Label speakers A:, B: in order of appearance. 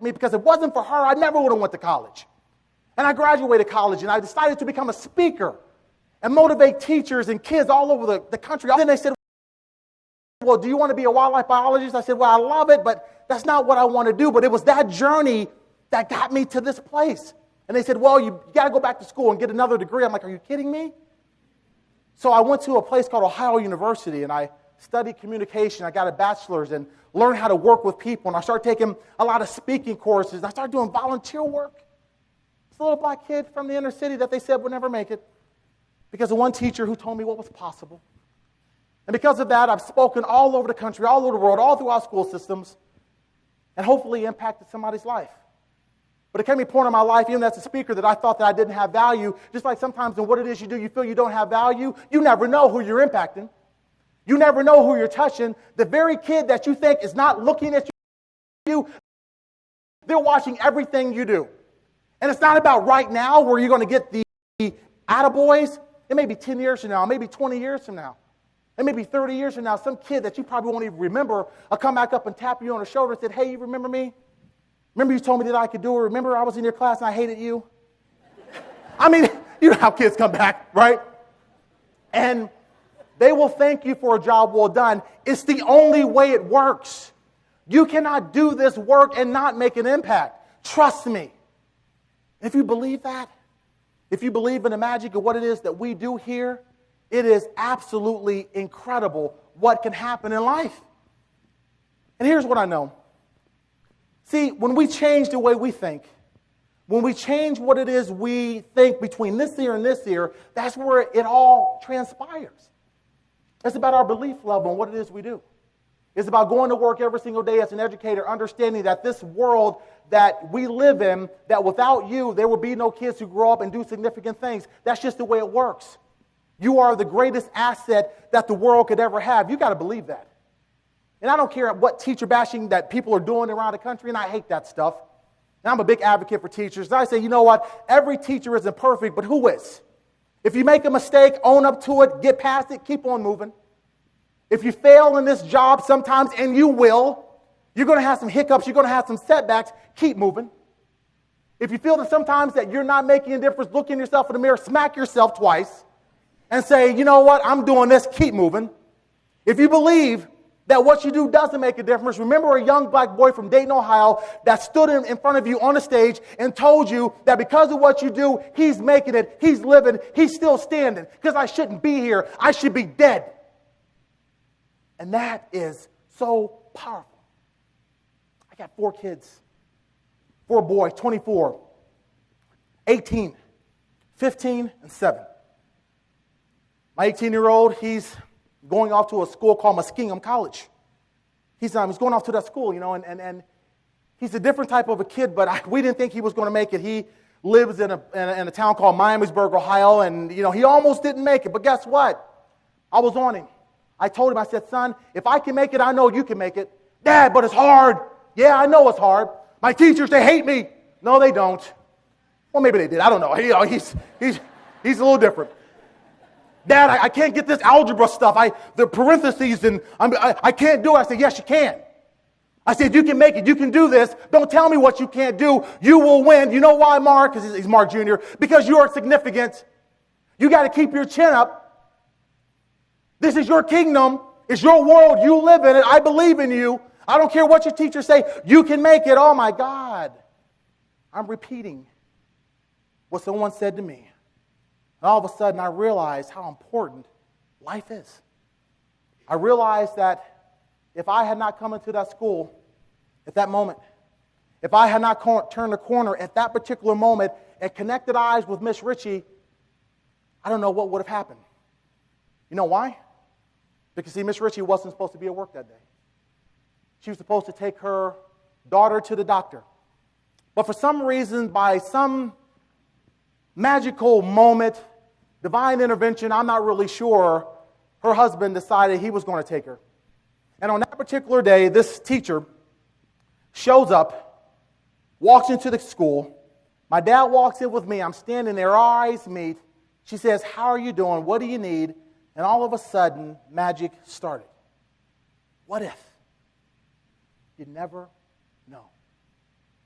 A: me, because if it wasn't for her, I never would have went to college. And I graduated college, and I decided to become a speaker and motivate teachers and kids all over the country. Then they said, well, do you want to be a wildlife biologist? I said, well, I love it, but that's not what I want to do. But it was that journey that got me to this place. And they said, well, you got to go back to school and get another degree. I'm like, are you kidding me? So I went to a place called Ohio University, and I studied communication. I got a bachelor's and learned how to work with people. And I started taking a lot of speaking courses. I started doing volunteer work. This little black kid from the inner city that they said would never make it because of one teacher who told me what was possible. And because of that, I've spoken all over the country, all over the world, all throughout school systems, and hopefully impacted somebody's life. But it came to a point in my life, even as a speaker, that I thought that I didn't have value. Just like sometimes in what it is you do, you feel you don't have value. You never know who you're impacting. You never know who you're touching. The very kid that you think is not looking at you, they're watching everything you do. And it's not about right now where you're going to get the attaboys. It may be 10 years from now, maybe 20 years from now. It may be 30 years from now, some kid that you probably won't even remember will come back up and tap you on the shoulder and say, hey, you remember me? Remember you told me that I could do it? Remember I was in your class and I hated you? I mean, you know how kids come back, right? And they will thank you for a job well done. It's the only way it works. You cannot do this work and not make an impact. Trust me. If you believe that, if you believe in the magic of what it is that we do here, it is absolutely incredible what can happen in life. And here's what I know. See, when we change the way we think, when we change what it is we think between this year and this year, that's where it all transpires. It's about our belief level and what it is we do. It's about going to work every single day as an educator, understanding that this world that we live in, that without you, there will be no kids who grow up and do significant things. That's just the way it works. You are the greatest asset that the world could ever have. You got to believe that. And I don't care what teacher bashing that people are doing around the country, and I hate that stuff. And I'm a big advocate for teachers. And I say, you know what? Every teacher isn't perfect, but who is? If you make a mistake, own up to it, get past it, keep on moving. If you fail in this job sometimes, and you will, you're going to have some hiccups, you're going to have some setbacks, keep moving. If you feel that sometimes that you're not making a difference, look in yourself in the mirror, smack yourself twice, and say, you know what, I'm doing this, keep moving. If you believe that what you do doesn't make a difference, remember a young black boy from Dayton, Ohio, that stood in front of you on the stage and told you that because of what you do, he's making it, he's living, he's still standing, because I shouldn't be here, I should be dead. And that is so powerful. I got 4 kids, 4 boys, 24, 18, 15, and 7. My 18-year-old, he's going off to a school called Muskingum College. He's going off to that school, you know, and he's a different type of a kid, but we didn't think he was going to make it. He lives in a town called Miamisburg, Ohio, and, you know, he almost didn't make it. But guess what? I was on him. I told him, I said, son, if I can make it, I know you can make it. Dad, but it's hard. Yeah, I know it's hard. My teachers, they hate me. No, they don't. Well, maybe they did. I don't know. He's a little different. Dad, I can't get this algebra stuff. The parentheses, and I can't do it. I said, yes, you can. I said, you can make it. You can do this. Don't tell me what you can't do. You will win. You know why, Mark? Because he's Mark Jr. Because you are significant. You got to keep your chin up. This is your kingdom. It's your world. You live in it. I believe in you. I don't care what your teachers say. You can make it. Oh, my God. I'm repeating what someone said to me. And all of a sudden, I realized how important life is. I realized that if I had not come into that school at that moment, if I had not turned the corner at that particular moment and connected eyes with Miss Ritchie, I don't know what would have happened. You know why? Because, see, Miss Ritchie wasn't supposed to be at work that day. She was supposed to take her daughter to the doctor. But for some reason, by some magical moment, divine intervention, I'm not really sure, her husband decided he was going to take her. And on that particular day, this teacher shows up, walks into the school. My dad walks in with me. I'm standing there, our eyes meet. She says, how are you doing? What do you need? And all of a sudden, magic started. What if? You never know.